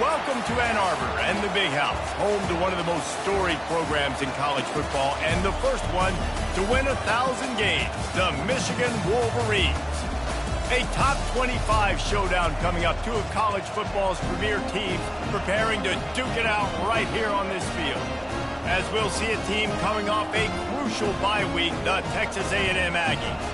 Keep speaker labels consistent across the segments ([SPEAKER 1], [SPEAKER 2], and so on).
[SPEAKER 1] Welcome to Ann Arbor and the Big House, home to one of the most storied programs in college football and the first one to win 1,000 games, the Michigan Wolverines. A top 25 showdown coming up, two of college football's premier teams preparing to duke it out right here on this field. As we'll see a team coming off a crucial bye week, the Texas A&M Aggies,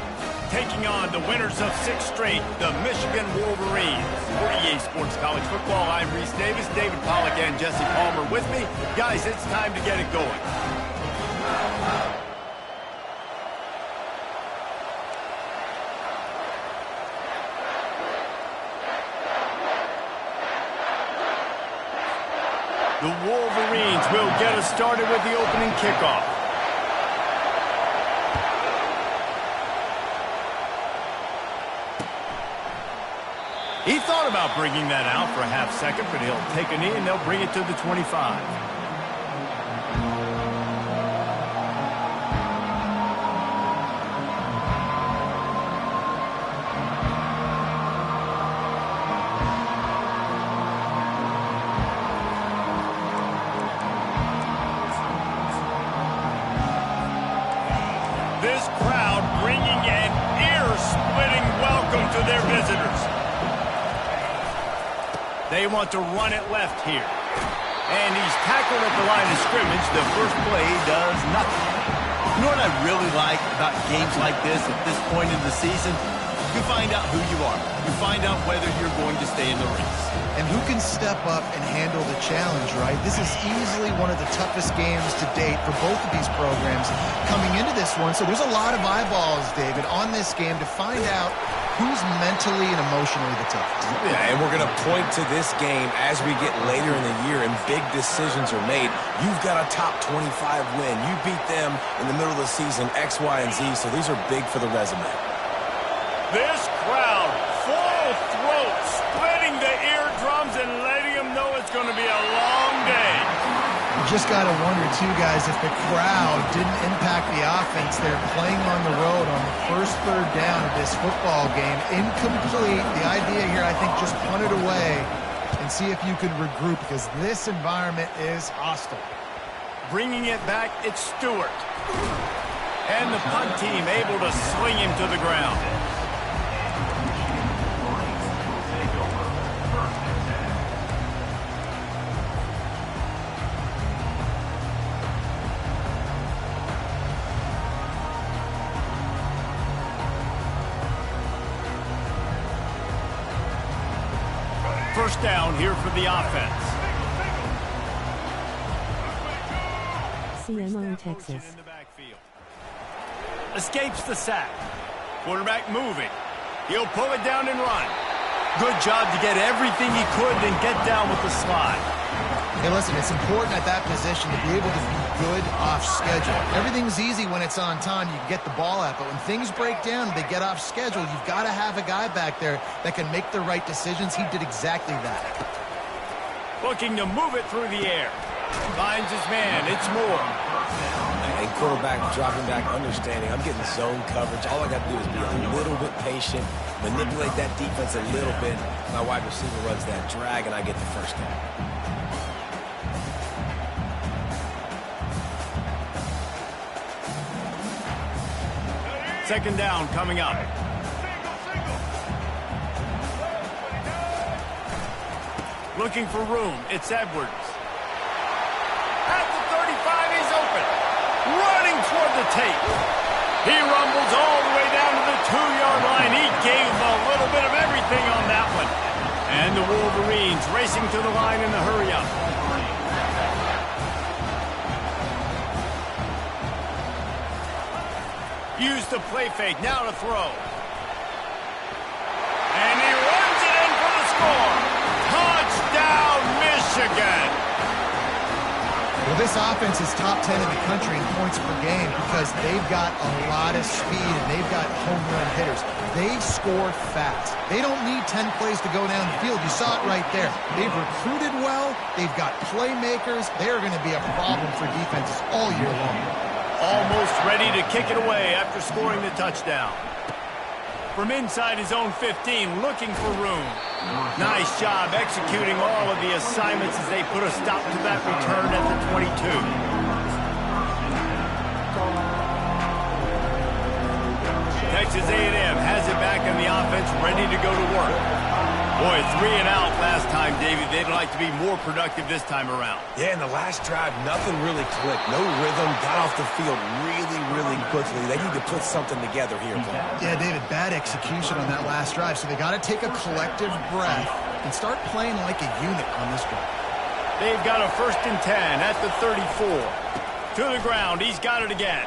[SPEAKER 1] taking on the winners of 6 straight, the Michigan Wolverines. For EA Sports College Football, I'm Reese Davis, David Pollack, and Jesse Palmer with me. Guys, it's time to get it going. The Wolverines will get us started with the opening kickoff. He thought about bringing that out for a half second, but he'll take a knee and they'll bring it to the 25. This crowd bringing an ear-splitting welcome to their visitors. They want to run it left here. And he's tackled at the line of scrimmage. The first play does nothing.
[SPEAKER 2] You know what I really like about games like this at this point in the season? You find out who you are. You find out whether you're going to stay in the race.
[SPEAKER 3] And who can step up and handle the challenge, right? This is easily one of the toughest games to date for both of these programs coming into this one. So there's a lot of eyeballs, David, on this game to find out who's mentally and emotionally the toughest.
[SPEAKER 4] Yeah, and we're going to point to this game as we get later in the year and big decisions are made. You've got a top 25 win. You beat them in the middle of the season, X, Y, and Z, so these are big for the resume.
[SPEAKER 1] This crowd, full throat, splitting the eardrums and letting them know it's going to be a long day.
[SPEAKER 3] You just got to wonder, too, guys, if the crowd didn't impact the offense. They're playing on the road on the first third down of this football game. Incomplete. The idea here, I think, just punt it away and see if you could regroup because this environment is hostile.
[SPEAKER 1] Bringing it back, it's Stewart. And the punt team able to sling him to the ground. First down here for the offense.
[SPEAKER 5] CMO, Texas.
[SPEAKER 1] In the backfield. Escapes the sack. Quarterback moving. He'll pull it down and run. Good job to get everything he could and get down with the slide.
[SPEAKER 3] Hey, listen, it's important at that position to be able to be good off schedule. Everything's easy when it's on time. You can get the ball out, but when things break down, they get off schedule. You've got to have a guy back there that can make the right decisions. He did exactly that.
[SPEAKER 1] Looking to move it through the air. Finds his man. It's Moore.
[SPEAKER 4] And quarterback dropping back, understanding I'm getting zone coverage. All I got to do is be a little bit patient, manipulate that defense a little bit. My wide receiver runs that drag, and I get the first down.
[SPEAKER 1] Second down coming up. Looking for room. It's Edwards. At the 35, he's open. Running toward the tape. He rumbles all the way down to the 2-yard line. He gave a little bit of everything on that one. And the Wolverines racing to the line in the hurry-up. Use the play fake, now to throw. And he runs it in for the score. Touchdown, Michigan.
[SPEAKER 3] Well, this offense is top 10 in the country in points per game because they've got a lot of speed and they've got home run hitters. They score fast. They don't need 10 plays to go down the field. You saw it right there. They've recruited well. They've got playmakers. They're going to be a problem for defenses all year long.
[SPEAKER 1] Almost ready to kick it away after scoring the touchdown. from inside his own 15, looking for room. Nice job executing all of the assignments as they put a stop to that return at the 22. Texas A&M has it back in the offense, ready to go to work. Boy, 3 and out last time, David. They'd like to be more productive this time around.
[SPEAKER 4] Yeah, in the last drive, nothing really clicked. No rhythm, got off the field really quickly. They need to put something together here, Paul.
[SPEAKER 3] Yeah, David, bad execution on that last drive, so they got to take a collective breath and start playing like a unit on this drive.
[SPEAKER 1] They've got a 1st and 10 at the 34. To the ground, he's got it again.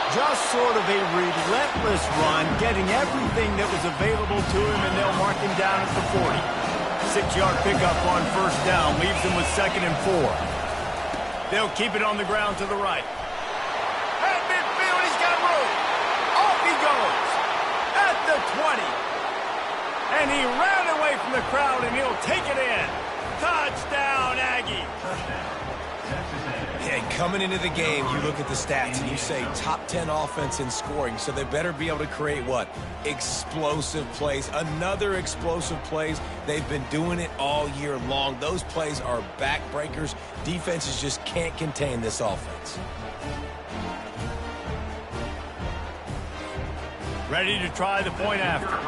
[SPEAKER 1] Just sort of a relentless run, getting everything that was available to him, and they'll mark him down at the 40. 6-yard pickup on 1st down, leaves them with 2nd and 4. They'll keep it on the ground to the right. At midfield, he's got room. Off he goes. At the 20. And he ran away from the crowd, and he'll take it in. Touchdown, Aggie.
[SPEAKER 4] Yeah, coming into the game, you look at the stats and you say top 10 offense in scoring, so they better be able to create what? Explosive plays. Another explosive plays. They've been doing it all year long. Those plays are backbreakers. Defenses just can't contain this offense.
[SPEAKER 1] Ready to try the point after.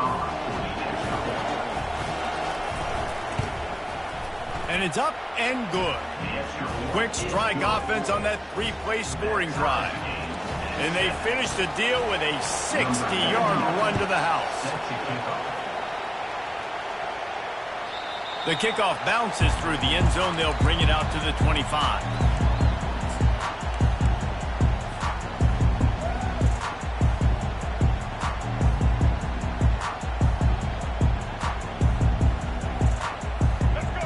[SPEAKER 1] And it's up and good. Quick strike offense on that 3-play scoring drive. And they finish the deal with a 60-yard run to the house. The kickoff bounces through the end zone. They'll bring it out to the 25.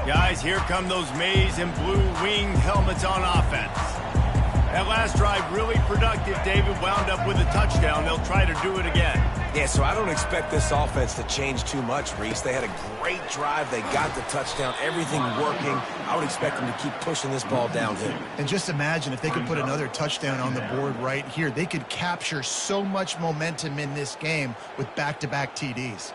[SPEAKER 1] Guys, here come those maize and blue winged helmets on offense. That last drive really productive, David. Wound up with a touchdown. They'll try to do it again.
[SPEAKER 4] Yeah, so I don't expect this offense to change too much, Reese. They had a great drive. They got the touchdown. Everything working. I would expect them to keep pushing this ball downhill.
[SPEAKER 3] And just imagine if they could put another touchdown on the board right here. They could capture so much momentum in this game with back-to-back TDs.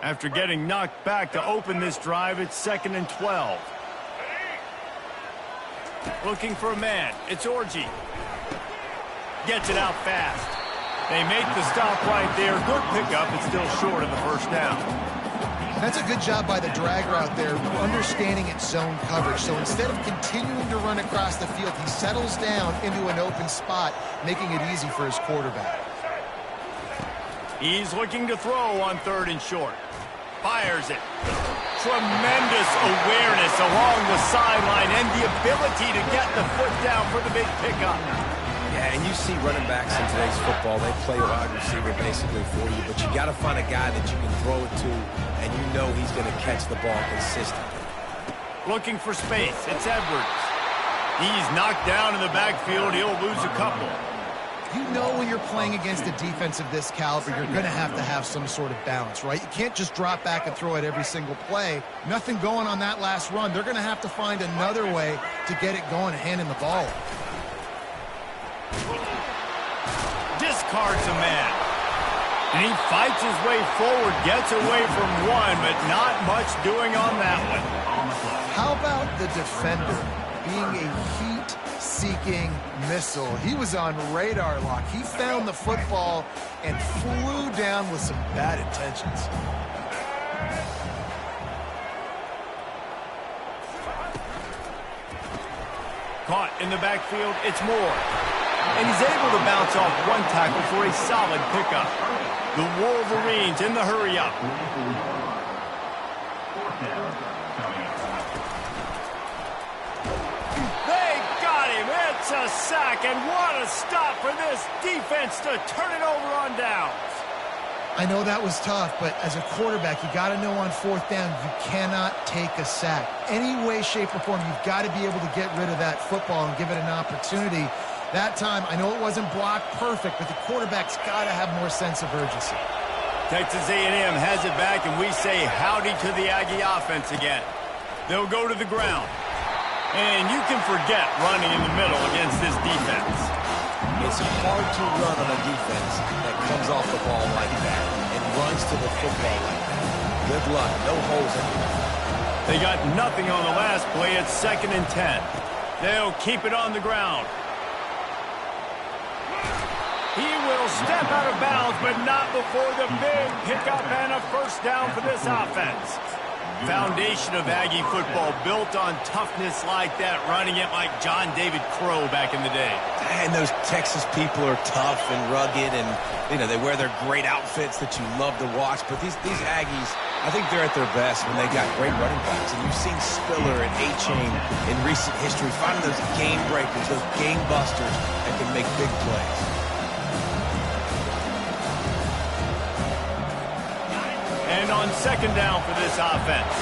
[SPEAKER 1] After getting knocked back to open this drive, it's 2nd and 12. Looking for a man. It's Orji. Gets it out fast. They make the stop right there. Good pickup. It's still short of the 1st down.
[SPEAKER 3] That's a good job by the drag route there, understanding its zone coverage. So instead of continuing to run across the field, he settles down into an open spot, making it easy for his quarterback.
[SPEAKER 1] He's looking to throw on 3rd and short. Fires it. Tremendous awareness along the sideline and the ability to get the foot down for the big pickup.
[SPEAKER 4] Yeah, and you see running backs in today's football, they play a wide receiver basically for you, but you got to find a guy that you can throw it to, and you know he's going to catch the ball consistently.
[SPEAKER 1] Looking for space. It's Edwards. He's knocked down in the backfield. He'll lose a couple.
[SPEAKER 3] You know when you're playing against a defense of this caliber, you're going to have some sort of balance, right? You can't just drop back and throw it every single play. Nothing going on that last run. They're going to have to find another way to get it going and hand him the ball.
[SPEAKER 1] Discards a man. And he fights his way forward, gets away from one, but not much doing on that one.
[SPEAKER 3] How about the defender being a heat-seeking missile? He was on radar lock. He found the football and flew down with some bad intentions.
[SPEAKER 1] Caught in the backfield, it's Moore. And he's able to bounce off one tackle for a solid pickup. The Wolverines in the hurry-up. It's a sack, and what a stop for this defense to turn it over on downs.
[SPEAKER 3] I know that was tough, but as a quarterback, you got to know on 4th down, you cannot take a sack. Any way, shape, or form, you've got to be able to get rid of that football and give it an opportunity. That time, I know it wasn't blocked perfect, but the quarterback's got to have more sense of urgency.
[SPEAKER 1] Texas A&M has it back, and we say howdy to the Aggie offense again. They'll go to the ground. And you can forget running in the middle against this defense.
[SPEAKER 4] It's hard to run on a defense that comes off the ball like that and runs to the football like that. Good luck. No holes anywhere.
[SPEAKER 1] They got nothing on the last play. It's 2nd and 10. They'll keep it on the ground. He will step out of bounds, but not before the big pickup and a first down for this offense. Foundation of Aggie football built on toughness like that, running it like John David Crow back in the day.
[SPEAKER 4] And those Texas people are tough and rugged, and they wear their great outfits that you love to watch. But these Aggies, I think they're at their best when they got great running backs. And you've seen Spiller and A-Chain in recent history finding those game breakers, those game busters that can make big plays.
[SPEAKER 1] And on 2nd down for this offense.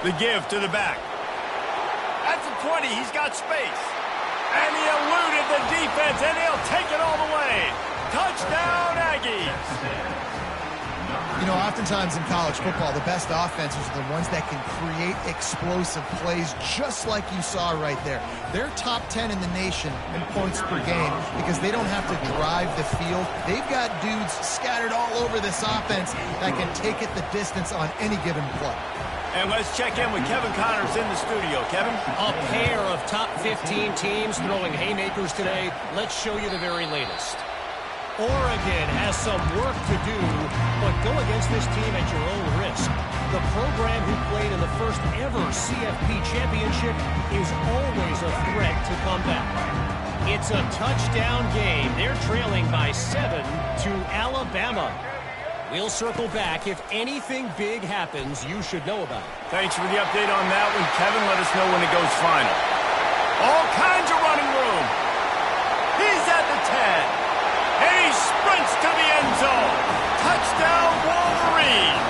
[SPEAKER 1] The give to the back. At the 20, he's got space. And he eluded the defense, and he'll take it all the way. Touchdown, Aggies.
[SPEAKER 3] Oftentimes in college football, the best offenses are the ones that can create explosive plays, just like you saw right there. They're top 10 in the nation in points per game because they don't have to drive the field. They've got dudes scattered all over this offense that can take it the distance on any given play.
[SPEAKER 1] And let's check in with Kevin Connors in the studio. Kevin?
[SPEAKER 5] A pair of top 15 teams throwing haymakers today. Let's show you the very latest. Oregon has some work to do, but go against this team at your own risk. The program who played in the first ever CFP championship is always a threat to come back. It's a touchdown game. They're trailing by 7 to Alabama. We'll circle back. If anything big happens, you should know about it.
[SPEAKER 1] Thanks for the update on that one, Kevin. Let us know when it goes final. All kinds of running room. He's at the 10. And he sprints to the end zone. Touchdown, Wolverines.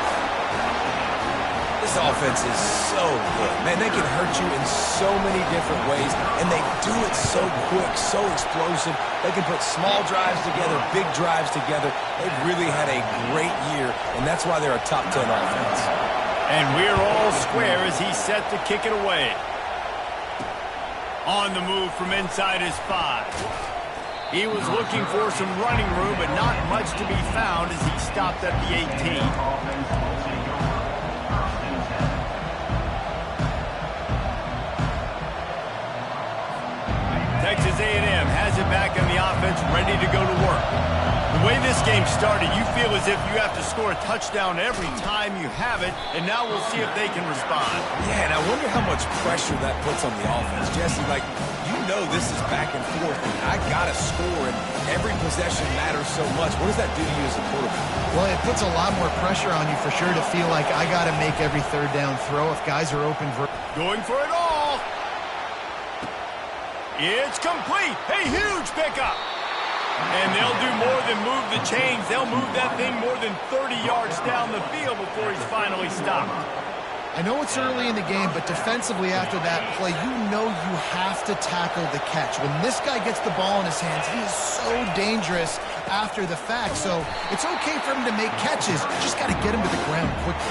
[SPEAKER 4] This offense is so good. Man, they can hurt you in so many different ways, and they do it so quick, so explosive. They can put small drives together, big drives together. They've really had a great year, and that's why they're a top 10 offense.
[SPEAKER 1] And we're all square as he's set to kick it away. On the move from inside his 5. He was looking for some running room, but not much to be found as he stopped at the 18. Texas A&M has it back on the offense, ready to go to work. The way this game started, you feel as if you have to score a touchdown every time you have it, and now we'll see if they can respond.
[SPEAKER 4] Yeah, and I wonder how much pressure that puts on the offense. Jesse, this is back and forth, and I got to score, and every possession matters so much. What does that do to you as a quarterback?
[SPEAKER 3] Well, it puts a lot more pressure on you for sure to feel like I got to make every 3rd down throw if guys are open.
[SPEAKER 1] Going for it all. It's complete. A huge pickup. And they'll do more than move the chains. They'll move that thing more than 30 yards down the field before he's finally stopped.
[SPEAKER 3] I know it's early in the game, but defensively after that play, you have to tackle the catch. When this guy gets the ball in his hands, he is so dangerous after the fact. So it's okay for him to make catches. You just got to get him to the ground quickly.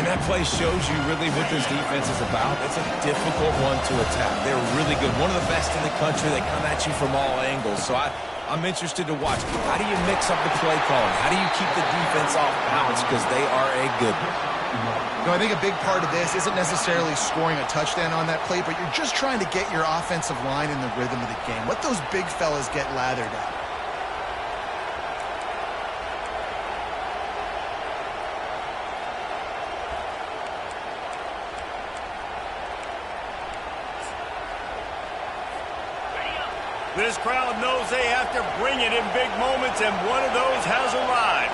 [SPEAKER 4] And that play shows you really what this defense is about. It's a difficult one to attack. They're really good. One of the best in the country. They come at you from all angles. So I'm interested to watch. How do you mix up the play calling? How do you keep the defense off balance? Because they are a good one.
[SPEAKER 3] I think a big part of this isn't necessarily scoring a touchdown on that play, but you're just trying to get your offensive line in the rhythm of the game. Let those big fellas get lathered up.
[SPEAKER 1] This crowd knows they have to bring it in big moments, and one of those has arrived.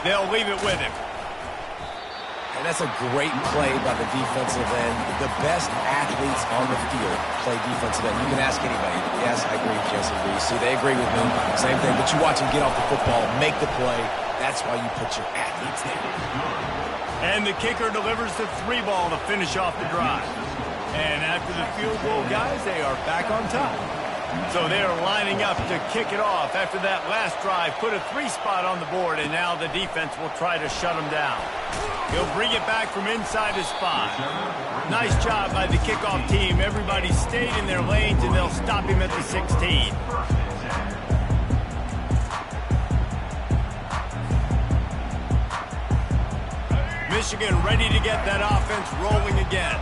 [SPEAKER 1] They'll leave it with him.
[SPEAKER 4] And that's a great play by the defensive end. The best athletes on the field play defensive end. You can ask anybody. Yes, I agree, Jesse. See, they agree with me. Same thing. But you watch them get off the football, make the play. That's why you put your athletes there.
[SPEAKER 1] And the kicker delivers the 3 ball to finish off the drive. And after the field goal, guys, they are back on top. So they're lining up to kick it off after that last drive. Put a 3 spot on the board, and now the defense will try to shut them down. He'll bring it back from inside his 5. Nice job by the kickoff team. Everybody stayed in their lanes, and they'll stop him at the 16. Michigan ready to get that offense rolling again.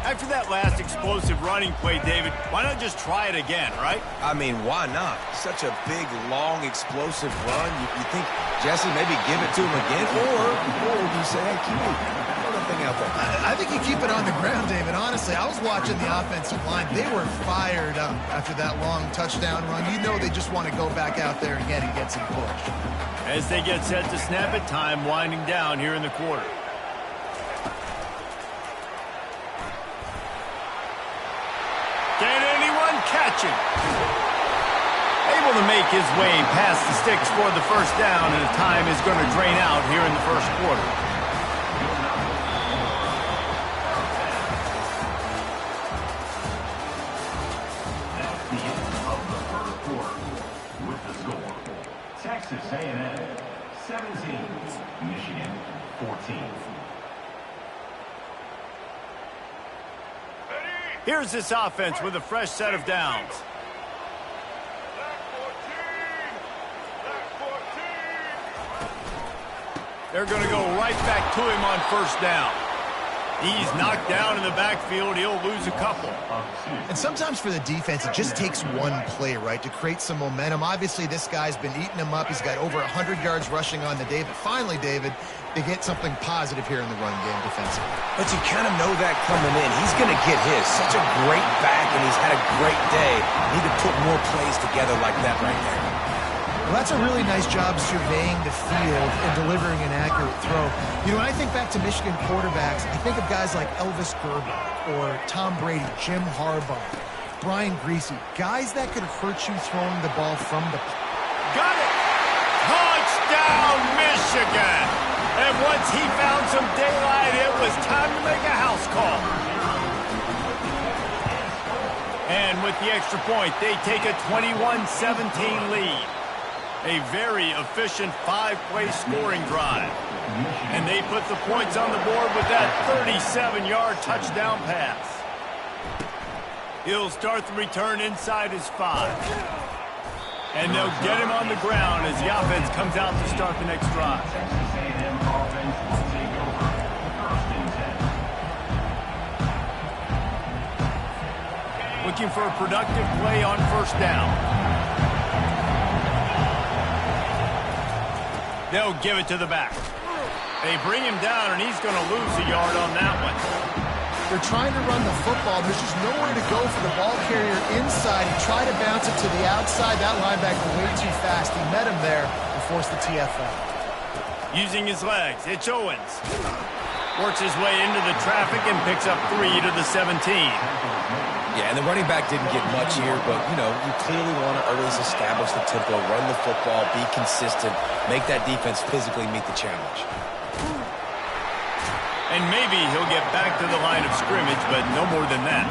[SPEAKER 1] After that last explosive running play, David, why not just try it again, right?
[SPEAKER 4] I mean, why not? Such a big, long, explosive run. You think, Jesse, maybe give it to him again? Or would you say, hey, keep it, throw that thing out there?
[SPEAKER 3] I think you keep it on the ground, David. Honestly, I was watching the offensive line. They were fired up after that long touchdown run. You know they just want to go back out there again and get some push.
[SPEAKER 1] As they get set to snap it, time winding down here in the quarter. Can anyone catch him? Able to make his way past the sticks for the first down, and the time is going to drain out here in the first quarter.
[SPEAKER 6] That's the end of the first quarter with the score. Texas A&M 17, Michigan 14.
[SPEAKER 1] Here's this offense with a fresh set of downs. They're going to go right back to him on first down. He's knocked down in the backfield. He'll lose a couple.
[SPEAKER 3] And sometimes for the defense, it just takes one play, right, to create some momentum. Obviously, this guy's been eating them up. He's got over 100 yards rushing on the day. But finally, David, they get something positive here in the run game defensively.
[SPEAKER 4] But you kind of know that coming in. He's going to get his. Such a great back, and he's had a great day. Need to put more plays together like that right there.
[SPEAKER 3] Well, that's a really nice job surveying the field and delivering an accurate throw. You know, when I think back to Michigan quarterbacks, I think of guys like Elvis Grbac or Tom Brady, Jim Harbaugh, Brian Griese, guys that could hurt you throwing the ball from the...
[SPEAKER 1] Got it! Touchdown, Michigan! And once he found some daylight, it was time to make a house call. And with the extra point, they take a 21-17 lead. A very efficient 5-play scoring drive. And they put the points on the board with that 37-yard touchdown pass. He'll start the return inside his 5. And they'll get him on the ground as the offense comes out to start the next drive.
[SPEAKER 6] Texas A&M offense will take over first and 10.
[SPEAKER 1] Looking for a productive play on first down. They'll give it to the back. They bring him down, and he's going to lose a yard on that one.
[SPEAKER 3] They're trying to run the football. There's just nowhere to go for the ball carrier inside. He tried to bounce it to the outside. That linebacker way too fast. He met him there and forced the TFL.
[SPEAKER 1] Using his legs, it's Owens. Works his way into the traffic and picks up 3 to the 17.
[SPEAKER 4] Yeah, and the running back didn't get much here, but, you know, you clearly want to always establish the tempo, run the football, be consistent, make that defense physically meet the challenge.
[SPEAKER 1] And maybe he'll get back to the line of scrimmage, but no more than that.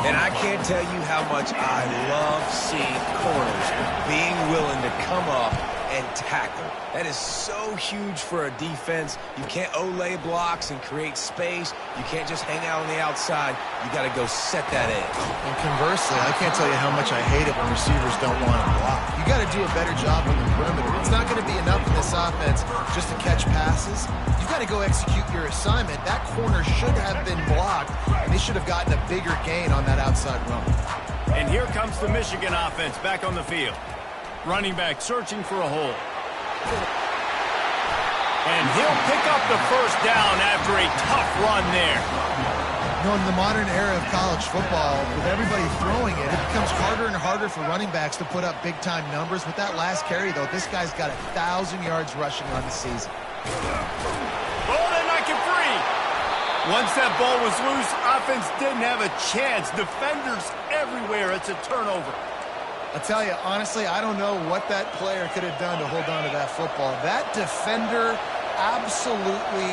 [SPEAKER 4] And I can't tell you how much I love seeing corners being willing to come up and tackle. That is so huge for a defense. You can't olay blocks and create space. You can't just hang out on the outside. You got to go set that edge.
[SPEAKER 3] And conversely, I can't tell you how much I hate it when receivers don't want to block. You got to do a better job on the perimeter. It's not going to be enough in this offense just to catch passes. You got to go execute your assignment. That corner should have been blocked, and they should have gotten a bigger gain on that outside run.
[SPEAKER 1] And here comes the Michigan offense back on the field. Running back searching for a hole. And he'll pick up the first down after a tough run there.
[SPEAKER 3] You know, in the modern era of college football, with everybody throwing it, it becomes harder and harder for running backs to put up big-time numbers. With that last carry, though, this guy's got 1,000 yards rushing on the season.
[SPEAKER 1] Oh, they knock it free. Once that ball was loose, offense didn't have a chance. Defenders everywhere. It's a turnover.
[SPEAKER 3] I'll tell you, honestly, I don't know what that player could have done to hold on to that football. That defender absolutely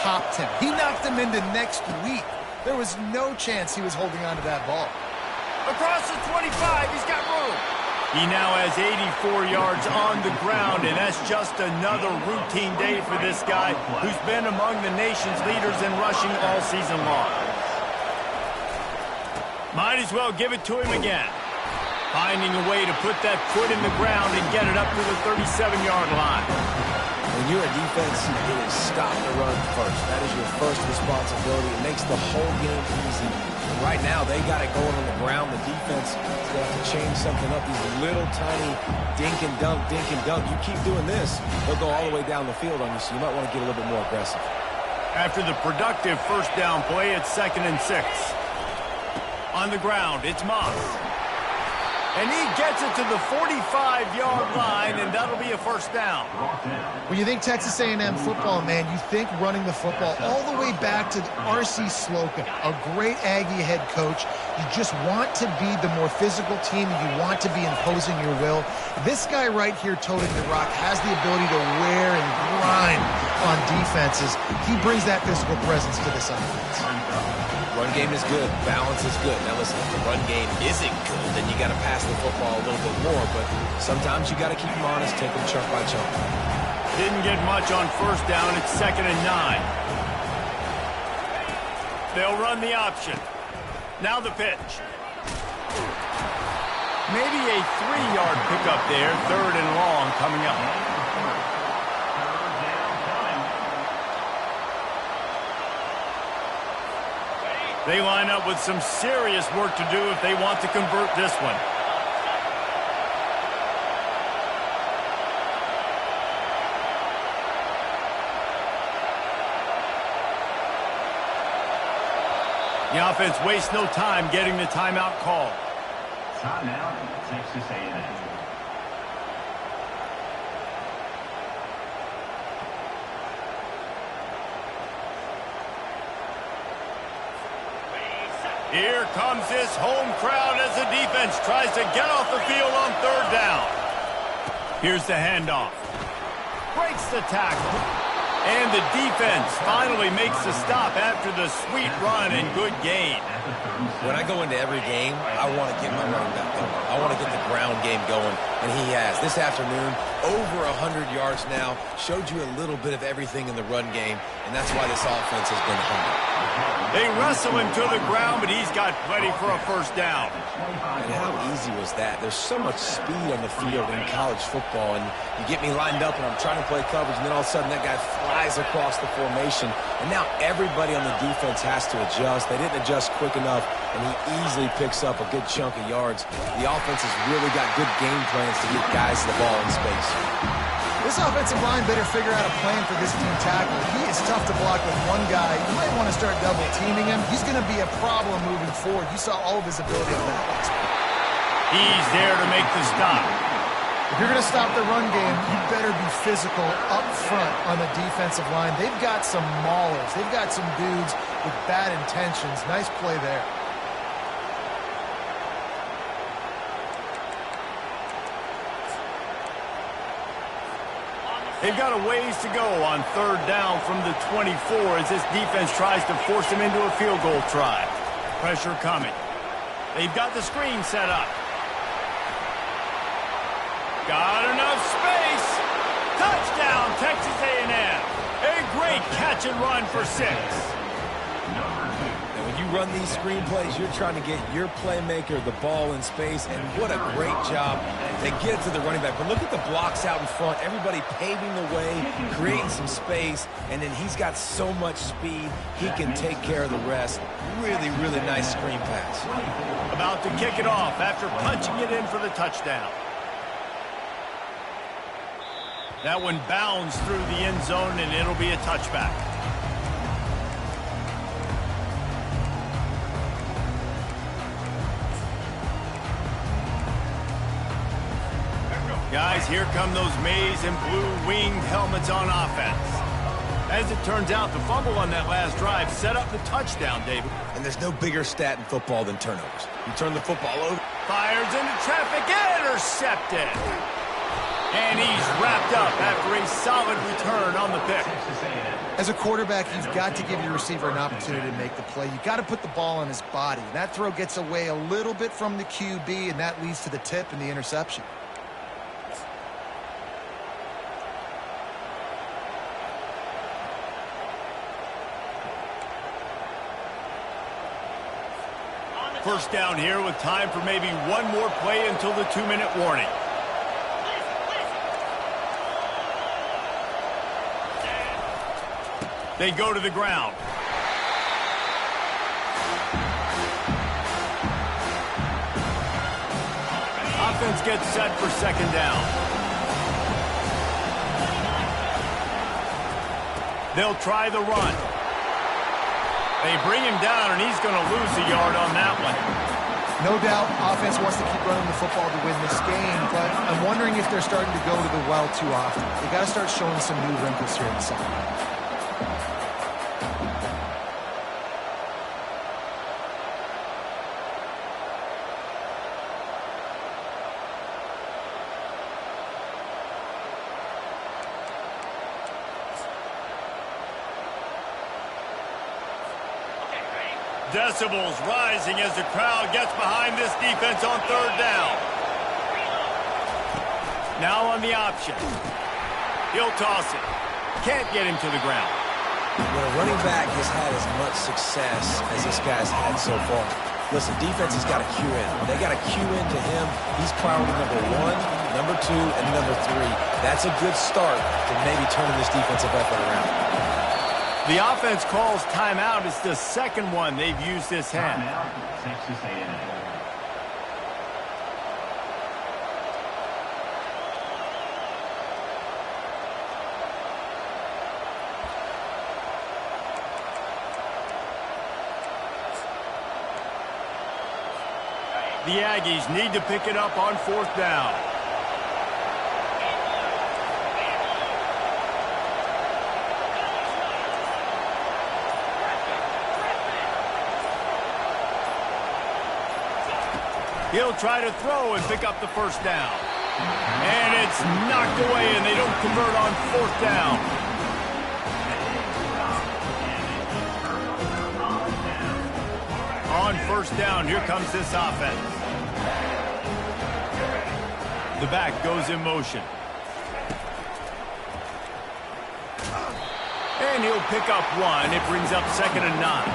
[SPEAKER 3] popped him. He knocked him into next week. There was no chance he was holding on to that ball.
[SPEAKER 1] Across the 25, he's got room. He now has 84 yards on the ground, and that's just another routine day for this guy who's been among the nation's leaders in rushing all season long. Might as well give it to him again. Finding a way to put that foot in the ground and get it up to the 37-yard line.
[SPEAKER 4] When you're a defense, it is stop the run first. That is your first responsibility. It makes the whole game easy. And right now, they got it going on the ground. The defense is going to have to change something up. These little tiny dink and dunk, dink and dunk. You keep doing this, they'll go all the way down the field on you, so you might want to get a little bit more aggressive.
[SPEAKER 1] After the productive first down play, it's 2nd and 6. On the ground, it's Moss. And he gets it to the 45-yard line, and that'll be a first down.
[SPEAKER 3] When you think Texas A&M football, man, you think running the football all the way back to R.C. Slocum, a great Aggie head coach. You just want to be the more physical team. You want to be imposing your will. This guy right here toting the rock has the ability to wear and grind on defenses. He brings that physical presence to this offense.
[SPEAKER 4] Run game is good. Balance is good. Now listen, if the run game isn't good, then you got to pass the football a little bit more. But sometimes you got to keep them honest, take them chunk by chunk.
[SPEAKER 1] Didn't get much on first down. It's 2nd and 9. They'll run the option. Now the pitch. Maybe a 3-yard pickup there. 3rd and long coming up. They line up with some serious work to do if they want to convert this one. The offense wastes no time getting the timeout call.
[SPEAKER 6] Timeout, Texas A&M.
[SPEAKER 1] Here comes this home crowd as the defense tries to get off the field on 3rd down. Here's the handoff. Breaks the tackle. And the defense finally makes the stop after the sweet run and good gain.
[SPEAKER 4] When I go into every game, I want to get my running back going. I want to get the ground game going, and he has. This afternoon, over 100 yards now, showed you a little bit of everything in the run game, and that's why this offense has been humble.
[SPEAKER 1] They wrestle him to the ground, but he's got plenty for a first down.
[SPEAKER 4] And how easy was that? There's so much speed on the field in college football, and you get me lined up, and I'm trying to play coverage, and then all of a sudden that guy flies across the formation, and now everybody on the defense has to adjust. They didn't adjust quick enough, and he easily picks up a good chunk of yards. The offense has really got good game plans to get guys the ball in space.
[SPEAKER 3] This offensive line better figure out a plan for this team tackle. He is tough to block with one guy. You might want to start double teaming him. He's going to be a problem moving forward. You saw all of his ability on that last play.
[SPEAKER 1] He's there to make the stop.
[SPEAKER 3] If you're going to stop the run game, you better be physical up front on the defensive line. They've got some maulers. They've got some dudes with bad intentions. Nice play there.
[SPEAKER 1] They've got a ways to go on 3rd down from the 24 as this defense tries to force them into a field goal try. Pressure coming. They've got the screen set up. Got enough space. Touchdown, Texas A&M. A great catch and run for 6.
[SPEAKER 4] And when you run these screen plays, you're trying to get your playmaker the ball in space, and what a great job to get it to the running back. But look at the blocks out in front. Everybody paving the way, creating some space, and then he's got so much speed, he can take care of the rest. Really, really nice screen pass.
[SPEAKER 1] About to kick it off after punching it in for the touchdown. That one bounds through the end zone, and it'll be a touchback. Guys, here come those maize and blue winged helmets on offense. As it turns out, the fumble on that last drive set up the touchdown, David.
[SPEAKER 4] And there's no bigger stat in football than turnovers. You turn the football over.
[SPEAKER 1] Fires into traffic, intercepted. And he's wrapped up after a solid return on the pick.
[SPEAKER 3] As a quarterback, you've got to give your receiver an opportunity to make the play. You've got to put the ball on his body. That throw gets away a little bit from the QB, and that leads to the tip and the interception.
[SPEAKER 1] First down here with time for maybe one more play until the 2-minute warning. They go to the ground. Offense gets set for second down. They'll try the run. They bring him down, and he's going to lose a yard on that one.
[SPEAKER 3] No doubt, offense wants to keep running the football to win this game, but I'm wondering if they're starting to go to the well too often. They got to start showing some new wrinkles here in the second half.
[SPEAKER 1] Decibels rising as the crowd gets behind this defense on third down. Now on the option. He'll toss it. Can't get him to the ground.
[SPEAKER 4] When a running back has had as much success as this guy's had so far, listen, defense has got to cue in. They got to cue in to him. He's priority number 1, number 2, and number 3. That's a good start to maybe turning this defensive effort around.
[SPEAKER 1] The offense calls timeout. It's the second one they've used this half.
[SPEAKER 6] Texas A&M.
[SPEAKER 1] The Aggies need to pick it up on fourth down. He'll try to throw and pick up the first down. And it's knocked away, and they don't convert on fourth down. On first down, here comes this offense. The back goes in motion. And he'll pick up one. It brings up 2nd and 9.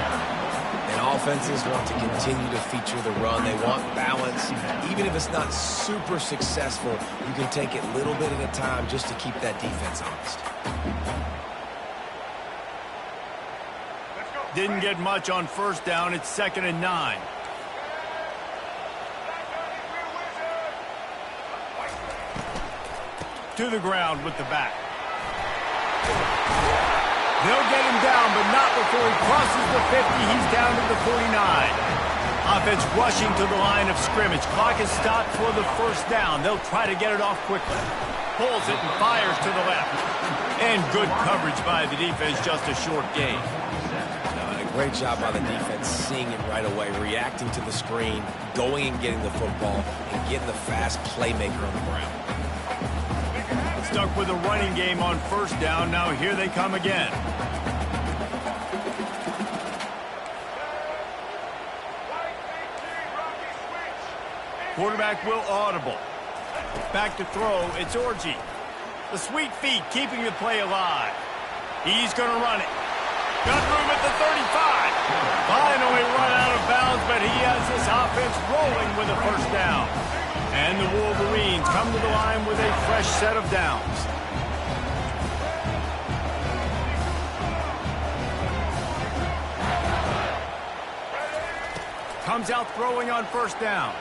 [SPEAKER 4] And offenses want to continue to feature the run. They want balance. Even if it's not super successful, you can take it a little bit at a time just to keep that defense honest.
[SPEAKER 1] Didn't get much on first down. It's 2nd and 9. To the ground with the back. They'll get him down, but not before he crosses the 50. He's down to the 49. Offense rushing to the line of scrimmage. Clock is stopped for the first down. They'll try to get it off quickly. Pulls it and fires to the left. And good coverage by the defense, just a short gain.
[SPEAKER 4] Great job by the defense, seeing it right away, reacting to the screen, going and getting the football, and getting the fast playmaker on the ground.
[SPEAKER 1] Stuck with a running game on first down. Now here they come again. Quarterback will audible. Back to throw. It's Orji. The sweet feet keeping the play alive. He's going to run it. Got room at the 35. Finally run out of bounds, but he has this offense rolling with a first down. And the Wolverines come to the line with a fresh set of downs. Comes out throwing on first down.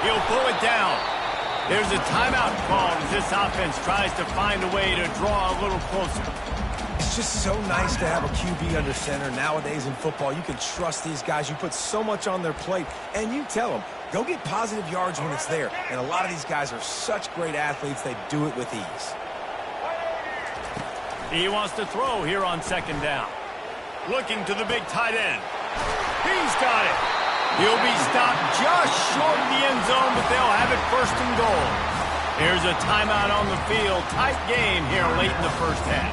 [SPEAKER 1] He'll pull it down. There's a timeout called as this offense tries to find a way to draw a little closer.
[SPEAKER 4] It's just so nice to have a QB under center. Nowadays in football, you can trust these guys. You put so much on their plate, and you tell them, go get positive yards when it's there. And a lot of these guys are such great athletes, they do it with ease.
[SPEAKER 1] He wants to throw here on second down. Looking to the big tight end. He's got it. He'll be stopped just short of the end zone, but they'll have it first and goal. Here's a timeout on the field. Tight game here late in the first half.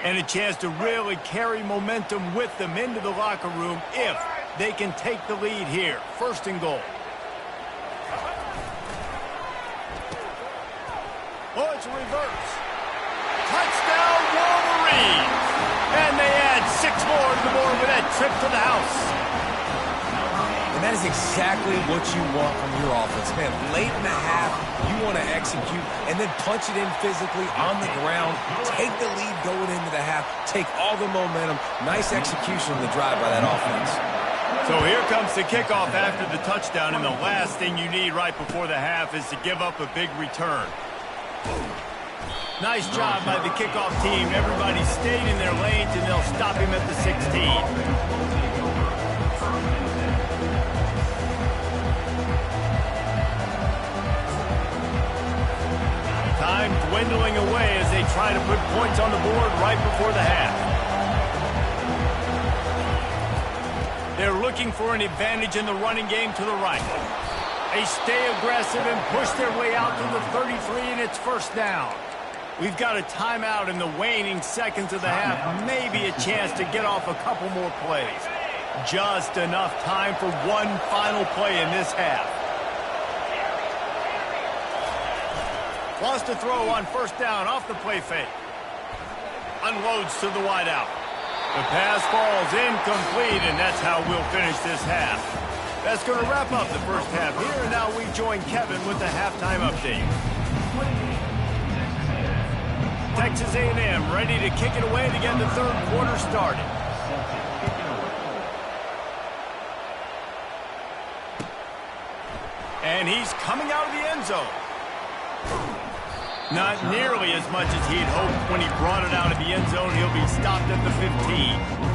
[SPEAKER 1] And a chance to really carry momentum with them into the locker room if they can take the lead here. First and goal. Oh, it's a reverse. Touchdown, Wolverines! And they add 6 more to the board with that trip to the house.
[SPEAKER 4] And that is exactly what you want from your offense. Man, late in the half, you want to execute and then punch it in physically on the ground. Take the lead going into the half. Take all the momentum. Nice execution on the drive by that offense.
[SPEAKER 1] So here comes the kickoff after the touchdown, and the last thing you need right before the half is to give up a big return. Nice job by the kickoff team. Everybody stayed in their lanes, and they'll stop him at the 16. Time dwindling away as they try to put points on the board right before the half. They're looking for an advantage in the running game to the right. They stay aggressive and push their way out to the 33, and it's first down. We've got a timeout in the waning seconds of the half. Maybe a chance to get off a couple more plays. Just enough time for one final play in this half. Lost a throw on first down off the play fake. Unloads to the wideout. The pass falls incomplete, and that's how we'll finish this half. That's going to wrap up the first half here, and now we join Kevin with the halftime update. Texas A&M ready to kick it away to get the third quarter started. And he's coming out of the end zone. Not nearly as much as he'd hoped when he brought it out of the end zone. He'll be stopped at the 15.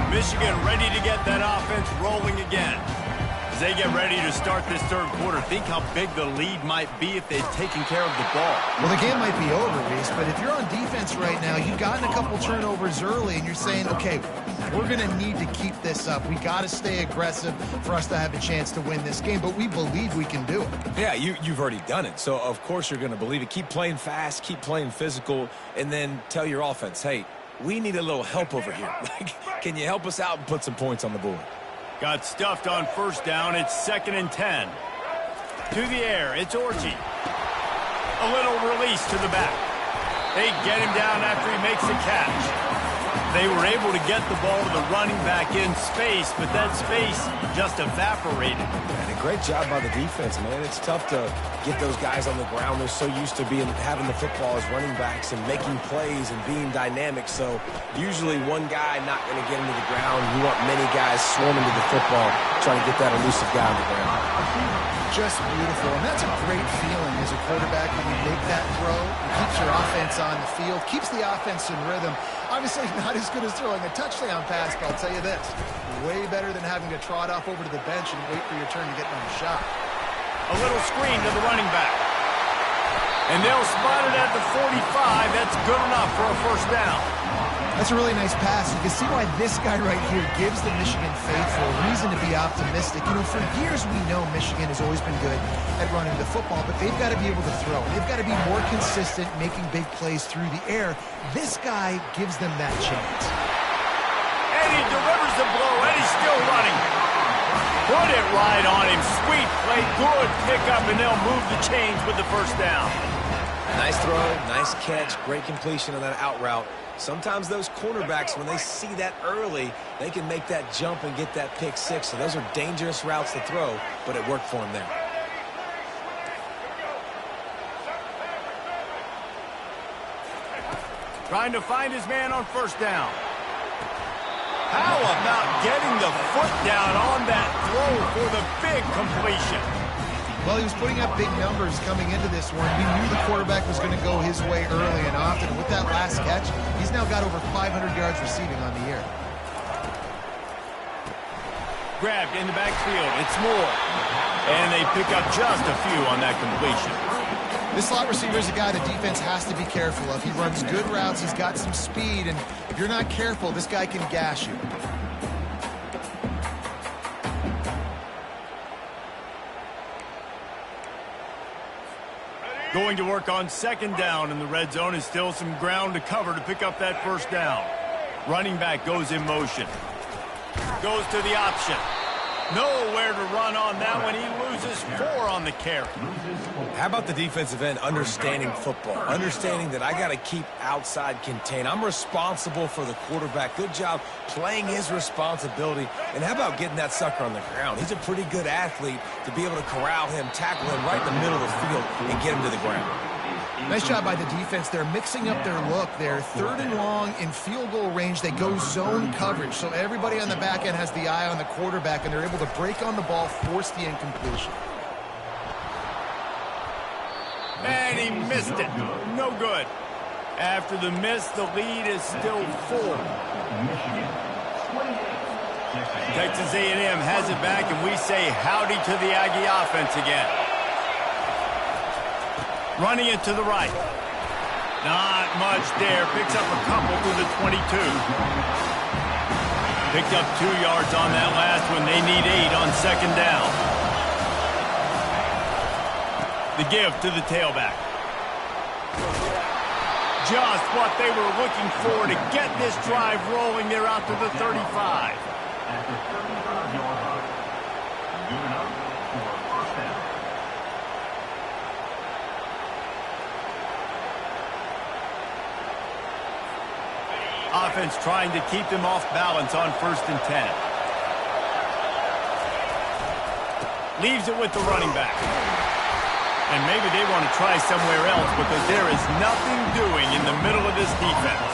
[SPEAKER 1] Michigan ready to get that offense rolling again. As they get ready to start this third quarter, think how big the lead might be if they'd taken care of the ball.
[SPEAKER 3] Well, the game might be over, Reese, but if you're on defense right now, you've gotten a couple turnovers early, and you're saying, okay, we're going to need to keep this up. We got to stay aggressive for us to have a chance to win this game, but we believe we can do it.
[SPEAKER 4] Yeah, you've already done it, so of course you're going to believe it. Keep playing fast, keep playing physical, and then tell your offense, hey, we need a little help over here. Can you help us out and put some points on the board?
[SPEAKER 1] Got stuffed on first down. It's 2nd and 10. To the air, it's Orchie. A little release to the back. They get him down after he makes the catch. They were able to get the ball to the running back in space, but that space just evaporated.
[SPEAKER 4] And a great job by the defense, man. It's tough to get those guys on the ground. They're so used to having the football as running backs and making plays and being dynamic. So usually one guy not going to get into the ground. You want many guys swarming to the football, trying to get that elusive guy on the ground.
[SPEAKER 3] Just beautiful, and that's a great feeling as a quarterback when you make that throw. It keeps your offense on the field, keeps the offense in rhythm. Obviously not as good as throwing a touchdown pass, but I'll tell you this, way better than having to trot off over to the bench and wait for your turn to get another shot.
[SPEAKER 1] A little screen to the running back. And they'll spot it at the 45. That's good enough for a first down.
[SPEAKER 3] That's a really nice pass. You can see why this guy right here gives the Michigan faithful a reason to be optimistic. You know, for years we know Michigan has always been good at running the football, but they've got to be able to throw. They've got to be more consistent, making big plays through the air. This guy gives them that chance.
[SPEAKER 1] And he delivers the blow, and he's still running. Put it right on him. Sweet play, good pickup, and they'll move the chains with the first down.
[SPEAKER 4] Nice throw, nice catch, great completion on that out route. Sometimes those cornerbacks, when they see that early, they can make that jump and get that pick six. So those are dangerous routes to throw, but it worked for him there.
[SPEAKER 1] Trying to find his man on first down. How about getting the foot down on that throw for the big completion?
[SPEAKER 3] Well, he was putting up big numbers coming into this one. He knew the quarterback was going to go his way early and often. And with that last catch, he's now got over 500 yards receiving on the year.
[SPEAKER 1] Grabbed in the backfield. It's more. And they pick up just a few on that completion.
[SPEAKER 3] This slot receiver is a guy the defense has to be careful of. He runs good routes. He's got some speed. And if you're not careful, this guy can gash you.
[SPEAKER 1] Going to work on second down in the red zone is still some ground to cover to pick up that first down. Running back goes in motion. Goes to the option. Nowhere to run on that one. He loses 4 on the carry.
[SPEAKER 4] How about the defensive end understanding football? Understanding that I got to keep outside contained. I'm responsible for the quarterback. Good job playing his responsibility. And how about getting that sucker on the ground? He's a pretty good athlete to be able to corral him, tackle him right in the middle of the field, and get him to the ground.
[SPEAKER 3] Nice job by the defense. They're mixing up their look. They're 3rd and long in field goal range. They go zone coverage. So everybody on the back end has the eye on the quarterback, and they're able to break on the ball, force the incompletion.
[SPEAKER 1] And he missed it. No good. After the miss, the lead is still 4. Texas A&M has it back, and we say howdy to the Aggie offense again. Running it to the right. Not much there. Picks up a couple to the 22. Picked up 2 yards on that last one. They need 8 on second down. The give to the tailback. Just what they were looking for to get this drive rolling. They're out to the 35.
[SPEAKER 6] At the 35-yard line. Good enough for a first down.
[SPEAKER 1] Offense trying to keep them off balance on 1st and 10. Leaves it with the running back. And maybe they want to try somewhere else because there is nothing doing in the middle of this defense.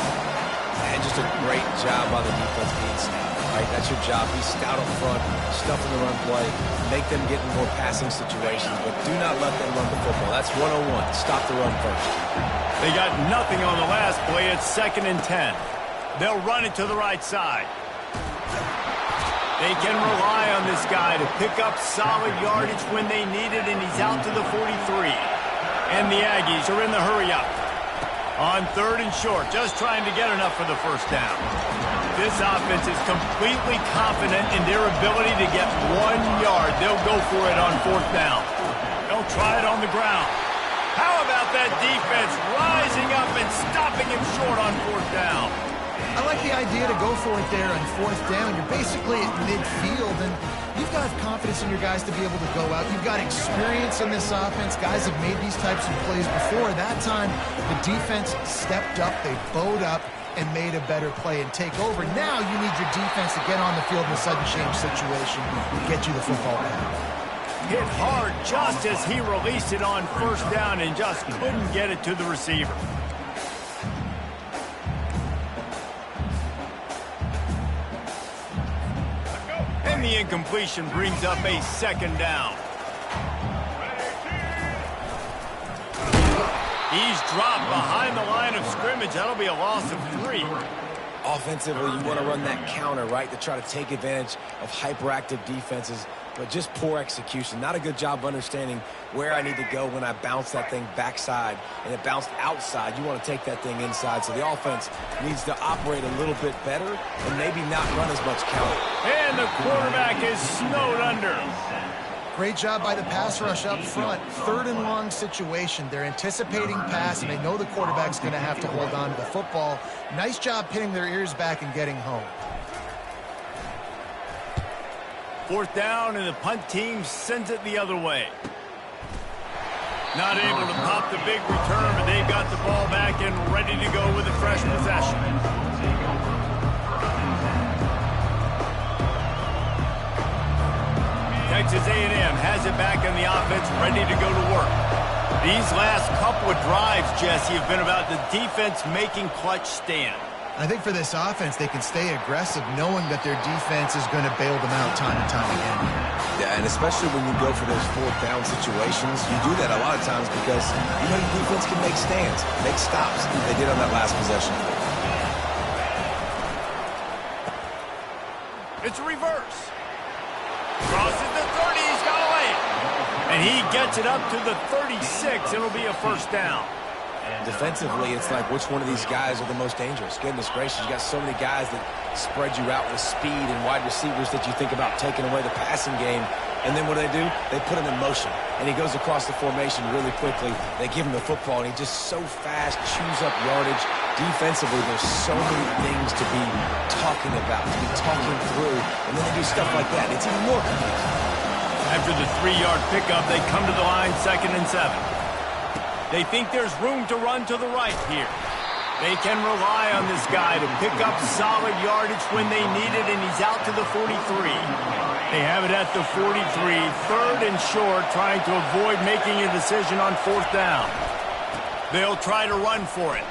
[SPEAKER 4] And just a great job by the defense being stout. Right? That's your job. Be stout up front, stuff in the run play, make them get in more passing situations, but do not let them run the football. That's 101. Stop the run first.
[SPEAKER 1] They got nothing on the last play. It's 2nd and 10. They'll run it to the right side. They can rely on this guy to pick up solid yardage when they need it, and he's out to the 43. And the Aggies are in the hurry up. On 3rd and short, just trying to get enough for the first down. This offense is completely confident in their ability to get 1 yard. They'll go for it on 4th down. They'll try it on the ground. How about that defense rising up and stopping him short on 4th down?
[SPEAKER 3] I like the idea to go for it there on 4th down. You're basically at midfield, and you've got confidence in your guys to be able to go out. You've got experience in this offense. Guys have made these types of plays before. That time, the defense stepped up. They bowed up and made a better play and take over. Now you need your defense to get on the field in a sudden change situation and get you the football back.
[SPEAKER 1] Hit hard just as he released it on 1st down and just couldn't get it to the receiver. And the incompletion brings up a 2nd down. He's dropped behind the line of scrimmage. That'll be a loss of 3.
[SPEAKER 4] Offensively, you want to run that counter, right, to try to take advantage of hyperactive defenses, but just poor execution. Not a good job of understanding where I need to go when I bounce that thing backside, and it bounced outside. You want to take that thing inside, so the offense needs to operate a little bit better and maybe not run as much counter.
[SPEAKER 1] And the quarterback is snowed under.
[SPEAKER 3] Great job by the pass rush up front. 3rd and long situation. They're anticipating pass, and they know the quarterback's going to have to hold on to the football. Nice job pinning their ears back and getting home.
[SPEAKER 1] 4th down, and the punt team sends it the other way. Not able to pop the big return, but they've got the ball back and ready to go with a fresh possession. Texas A&M has it back in the offense, ready to go to work. These last couple of drives, Jesse, have been about the defense making clutch stand.
[SPEAKER 3] I think for this offense, they can stay aggressive knowing that their defense is going to bail them out time and time again.
[SPEAKER 4] Yeah, and especially when you go for those 4th down situations, you do that a lot of times because you know your defense can make stands, make stops. They did on that last possession.
[SPEAKER 1] It's a reverse. Crosses the 30. He's got to lay it. And he gets it up to the 36. It'll be a first down.
[SPEAKER 4] Defensively, it's like which one of these guys are the most dangerous. Goodness gracious, you got so many guys that spread you out with speed and wide receivers that you think about taking away the passing game. And then what do? They put him in motion. And he goes across the formation really quickly. They give him the football, and he just so fast chews up yardage. Defensively, there's so many things to be talking about, to be talking through. And then they do stuff like that. It's even more confusing.
[SPEAKER 1] After the 3-yard pickup, they come to the line, 2nd and 7. They think there's room to run to the right here. They can rely on this guy to pick up solid yardage when they need it, and he's out to the 43. They have it at the 43, 3rd and short, trying to avoid making a decision on 4th down. They'll try to run for it.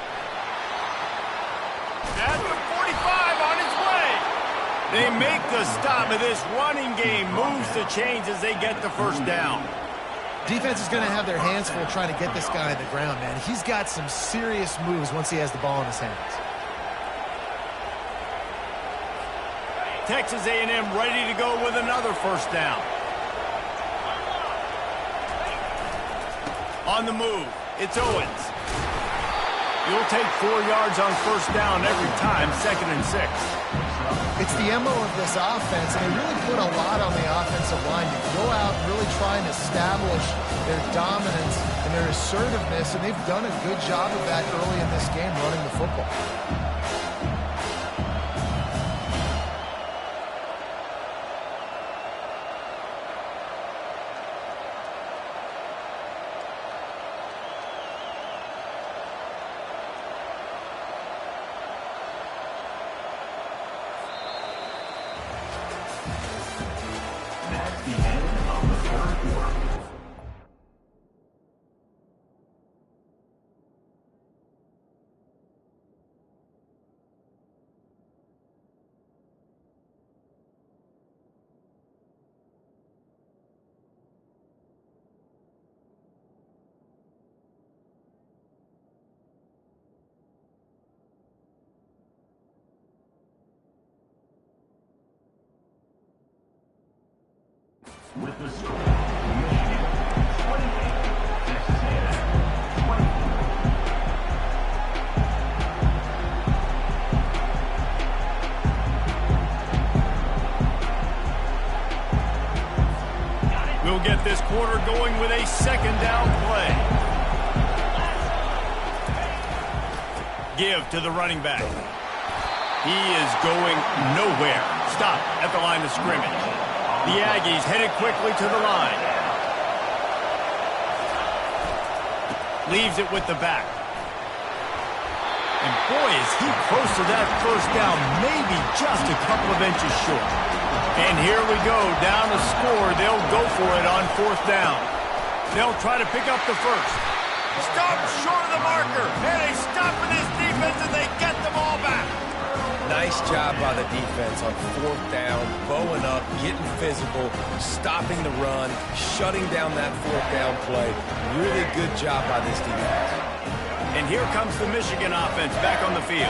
[SPEAKER 1] At the 45, on its way. They make the stop, and this running game moves the chains as they get the first down.
[SPEAKER 3] Defense is going to have their hands full trying to get this guy on the ground, man. He's got some serious moves once he has the ball in his hands.
[SPEAKER 1] Texas A&M ready to go with another first down. On the move, it's Owens. You'll take 4 yards on first down every time, 2nd and 6.
[SPEAKER 3] It's the MO of this offense, and they really put a lot on the offensive line to go out and really try and establish their dominance and their assertiveness, and they've done a good job of that early in this game, running the football.
[SPEAKER 6] That's the end of the third quarter. With the score, Michigan 28, Texas A&M 24.
[SPEAKER 1] We'll get this quarter going with a 2nd down play. Give to the running back. He is going nowhere. Stop at the line of scrimmage. The Aggies headed quickly to the line. Leaves it with the back. And boy, is he close to that first down, maybe just a couple of inches short. And here we go, down to score. They'll go for it on 4th down. They'll try to pick up the first. Stop short of the marker. And they stop with this defense, and they get the ball back.
[SPEAKER 4] Nice job by the defense on 4th down, bowing up, getting physical, stopping the run, shutting down that 4th down play. Really good job by this defense.
[SPEAKER 1] And here comes the Michigan offense back on the field.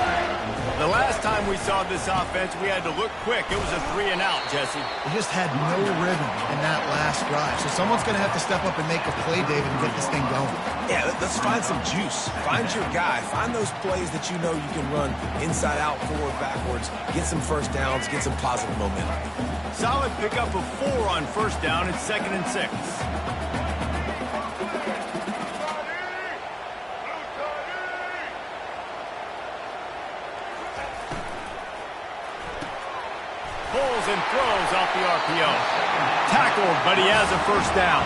[SPEAKER 1] The last time we saw this offense, we had to look quick. It was a 3-and-out, Jesse.
[SPEAKER 3] They just had no rhythm in that last drive. So someone's going to have to step up and make a play, David, and get this thing going.
[SPEAKER 4] Yeah, let's find some juice. Find your guy. Find those plays that you know you can run inside out, forward, backwards. Get some first downs. Get some positive momentum.
[SPEAKER 1] Solid pickup of 4 on first down. It's 2nd and 6. Pulls and throws off the RPO. Tackled, but he has a first down.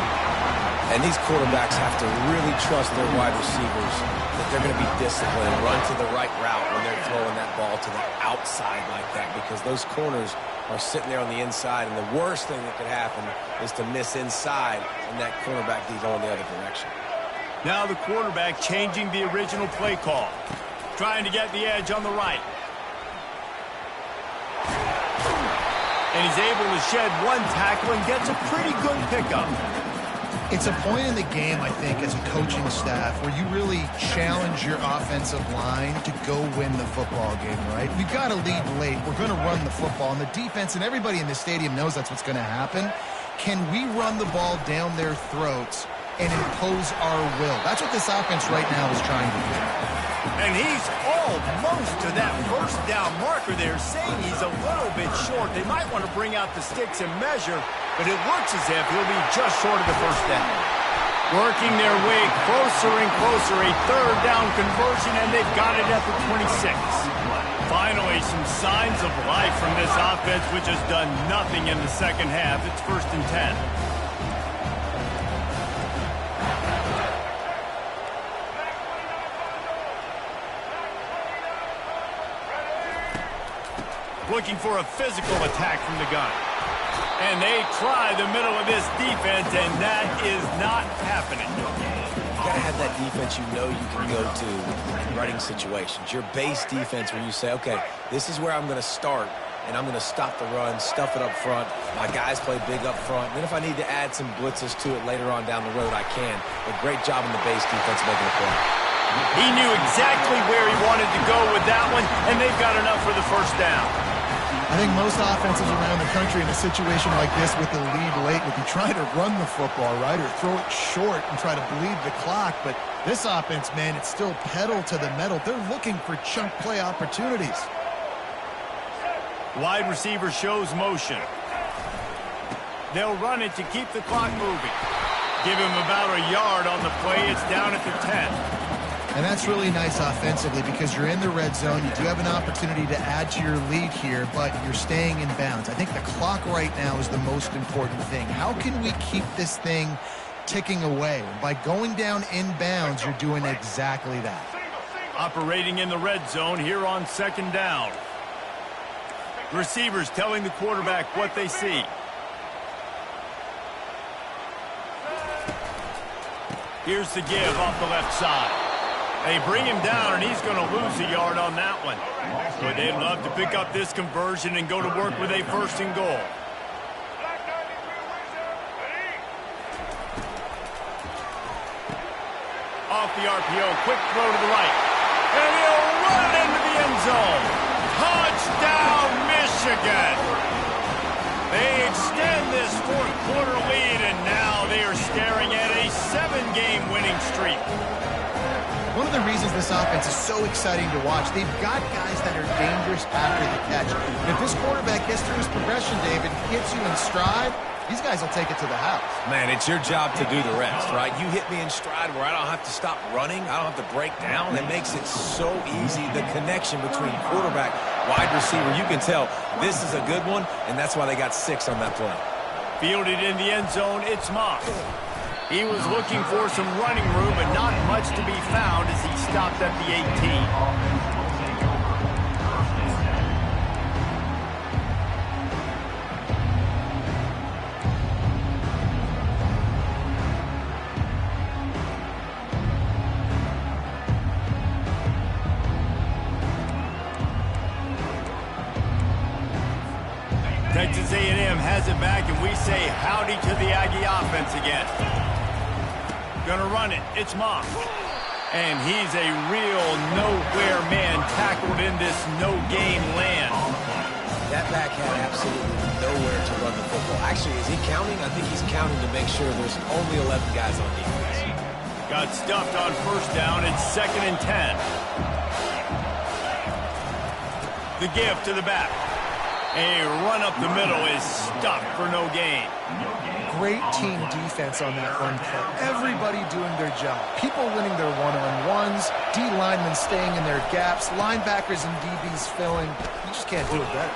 [SPEAKER 4] And these quarterbacks have to really trust their wide receivers that they're going to be disciplined and run to the right route when they're throwing that ball to the outside like that, because those corners are sitting there on the inside, and the worst thing that could happen is to miss inside and that cornerback be going the other direction.
[SPEAKER 1] Now the quarterback changing the original play call. Trying to get the edge on the right. And he's able to shed one tackle and gets a pretty good pickup.
[SPEAKER 3] It's a point in the game, I think, as a coaching staff where you really challenge your offensive line to go win the football game, right? We've got to lead late. We're going to run the football. And the defense and everybody in the stadium knows that's what's going to happen. Can we run the ball down their throats and impose our will? That's what this offense right now is trying to do.
[SPEAKER 1] And he's almost to that first down marker there, saying he's a little bit short. They might want to bring out the sticks and measure, but it looks as if he'll be just short of the first down. Working their way closer and closer, a third down conversion, and they've got it at the 26. Finally, some signs of life from this offense, which has done nothing in the second half. It's 1st and 10. Looking for a physical attack from the gun. And they try the middle of this defense, and that is not happening.
[SPEAKER 4] You got to have that defense you know you can go to in running situations. Your base defense where you say, okay, this is where I'm going to start, and I'm going to stop the run, stuff it up front. My guys play big up front. Then if I need to add some blitzes to it later on down the road, I can. But great job in the base defense making a play.
[SPEAKER 1] He knew exactly where he wanted to go with that one, and they've got enough for the first down.
[SPEAKER 3] I think most offenses around the country in a situation like this with the lead late would be trying to run the football, right, or throw it short and try to bleed the clock. But this offense, man, it's still pedal to the metal. They're looking for chunk play opportunities.
[SPEAKER 1] Wide receiver shows motion. They'll run it to keep the clock moving. Give him about a yard on the play. It's down at the 10.
[SPEAKER 3] And that's really nice offensively because you're in the red zone. You do have an opportunity to add to your lead here, but you're staying in bounds. I think the clock right now is the most important thing. How can we keep this thing ticking away? By going down in bounds, you're doing exactly that.
[SPEAKER 1] Operating in the red zone here on 2nd down. Receivers telling the quarterback what they see. Here's the give off the left side. They bring him down, and he's going to lose a yard on that one. But they'd love to pick up this conversion and go to work with a 1st and goal. Off the RPO, quick throw to the right. And he'll run it into the end zone. Touchdown, Michigan! They extend this 4th quarter lead, and now they are staring at a 7-game winning streak.
[SPEAKER 3] One of the reasons this offense is so exciting to watch, they've got guys that are dangerous after the catch. And if this quarterback gets through his progression, David, gets you in stride, these guys will take it to the house.
[SPEAKER 4] Man, it's your job to do the rest, right? You hit me in stride where I don't have to stop running. I don't have to break down. It makes it so easy. The connection between quarterback, wide receiver, you can tell this is a good one, and that's why they got 6 on that play.
[SPEAKER 1] Fielded in the end zone, it's Mock. He was looking for some running room, but not much to be found as he stopped at the 18. Texas A&M has it back, and we say howdy to the Aggie offense again. Gonna run it. It's Mock. And he's a real nowhere man tackled in this no-game land.
[SPEAKER 4] That back had absolutely nowhere to run the football. Actually, is he counting? I think he's counting to make sure there's only 11 guys on defense.
[SPEAKER 1] Got stuffed on 1st down. It's 2nd and 10. The give to the back. A run up the middle is stuck for no gain.
[SPEAKER 3] Great team defense on that run play. Everybody doing their job. People winning their one-on-ones, D linemen staying in their gaps, linebackers and DBs filling. You just can't do it better.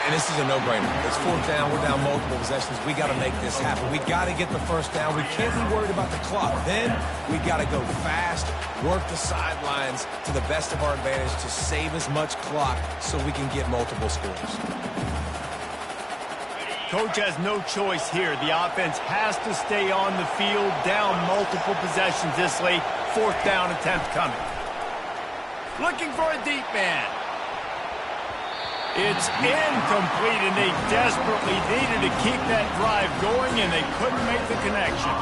[SPEAKER 4] And this is a no-brainer. It's 4th down. We're down multiple possessions. We got to make this happen. We got to get the 1st down. We can't be worried about the clock. Then we got to go fast, work the sidelines to the best of our advantage to save as much clock so we can get multiple scores.
[SPEAKER 1] Coach has no choice here. The offense has to stay on the field, down multiple possessions this late. 4th down attempt coming. Looking for a deep man. It's incomplete, and they desperately needed to keep that drive going, and they couldn't make the connection.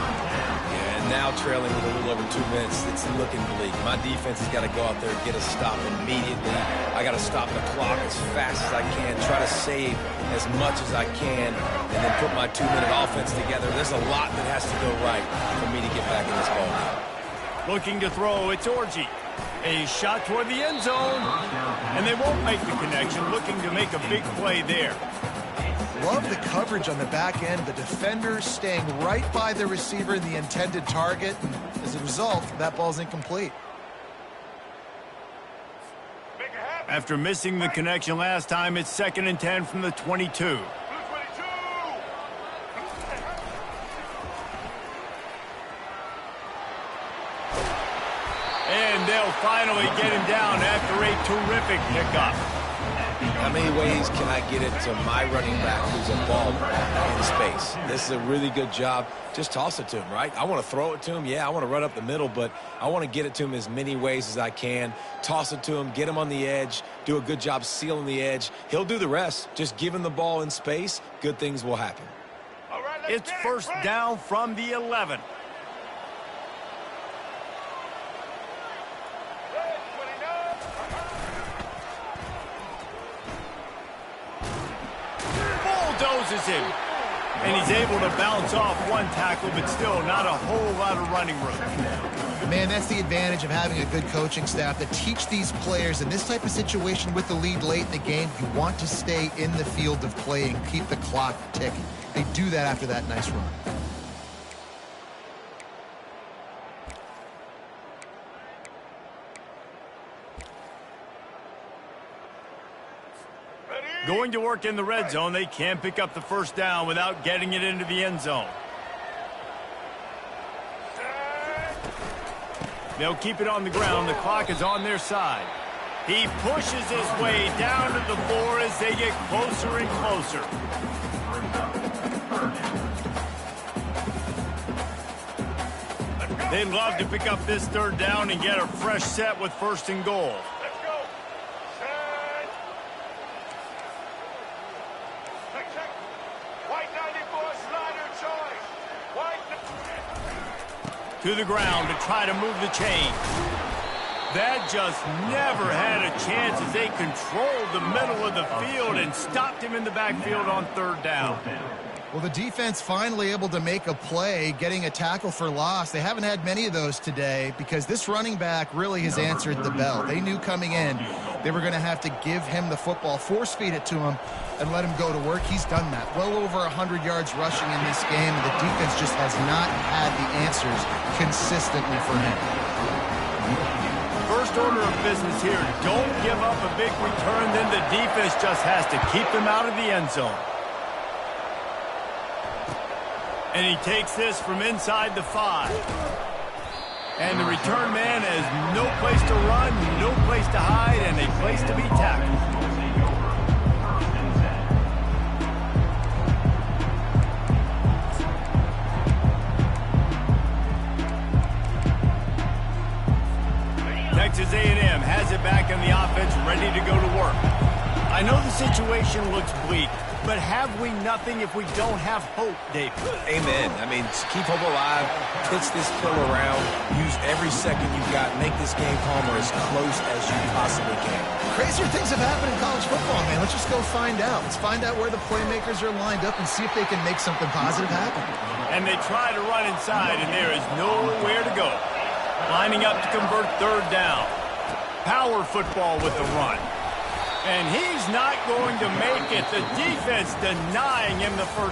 [SPEAKER 4] Yeah, and now trailing with a little over 2 minutes, it's looking bleak. My defense has got to go out there and get a stop immediately. I got to stop the clock as fast as I can, try to save as much as I can, and then put my 2-minute offense together. There's a lot that has to go right for me to get back in this ball game.
[SPEAKER 1] Looking to throw, it's Orji. A shot toward the end zone, and they won't make the connection, looking to make a big play there.
[SPEAKER 3] Love the coverage on the back end. The defenders staying right by the receiver in the intended target. And as a result, that ball's incomplete.
[SPEAKER 1] After missing the connection last time, it's 2nd and 10 from the 22. And they'll finally get him down after a terrific pickup.
[SPEAKER 4] How many ways can I get it to my running back who's a baller in space? This is a really good job. Just toss it to him, right? I want to throw it to him. Yeah, I want to run up the middle, but I want to get it to him as many ways as I can. Toss it to him, get him on the edge, do a good job sealing the edge. He'll do the rest. Just give him the ball in space. Good things will happen.
[SPEAKER 1] All right, it's first down from the 11. Bulldozes him. And he's able to bounce off one tackle, but still not a whole lot of running room.
[SPEAKER 3] Man, that's the advantage of having a good coaching staff that teach these players in this type of situation with the lead late in the game. You want to stay in the field of play and keep the clock ticking. They do that after that nice run.
[SPEAKER 1] Going to work in the red zone, they can't pick up the first down without getting it into the end zone. They'll keep it on the ground. The clock is on their side. He pushes his way down to the floor as they get closer and closer. They'd love to pick up this third down and get a fresh set with 1st and goal. To the ground to try to move the chain. That just never had a chance as they controlled the middle of the field and stopped him in the backfield on 3rd down.
[SPEAKER 3] Well, the defense finally able to make a play, getting a tackle for loss. They haven't had many of those today because this running back really has answered the bell. They knew coming in they were going to have to give him the football, force feed it to him, and let him go to work. He's done that. Well over 100 yards rushing in this game. The defense just has not had the answers consistently for him.
[SPEAKER 1] First order of business here, don't give up a big return, then the defense just has to keep them out of the end zone. And he takes this from inside the 5. And the return man has no place to run, no place to hide, and a place to be tackled. Texas A&M has it back in the offense, ready to go to work. I know the situation looks bleak, but have we nothing if we don't have hope, Dave?
[SPEAKER 4] Amen. I mean, keep hope alive, pitch this pill around, use every second you've got, make this game home or as close as you possibly can.
[SPEAKER 3] Crazier things have happened in college football, man. Let's just go find out. Let's find out where the playmakers are lined up and see if they can make something positive happen.
[SPEAKER 1] And they try to run inside, and there is nowhere to go. Lining up to convert 3rd down. Power football with the run. And he's not going to make it. The defense denying him the first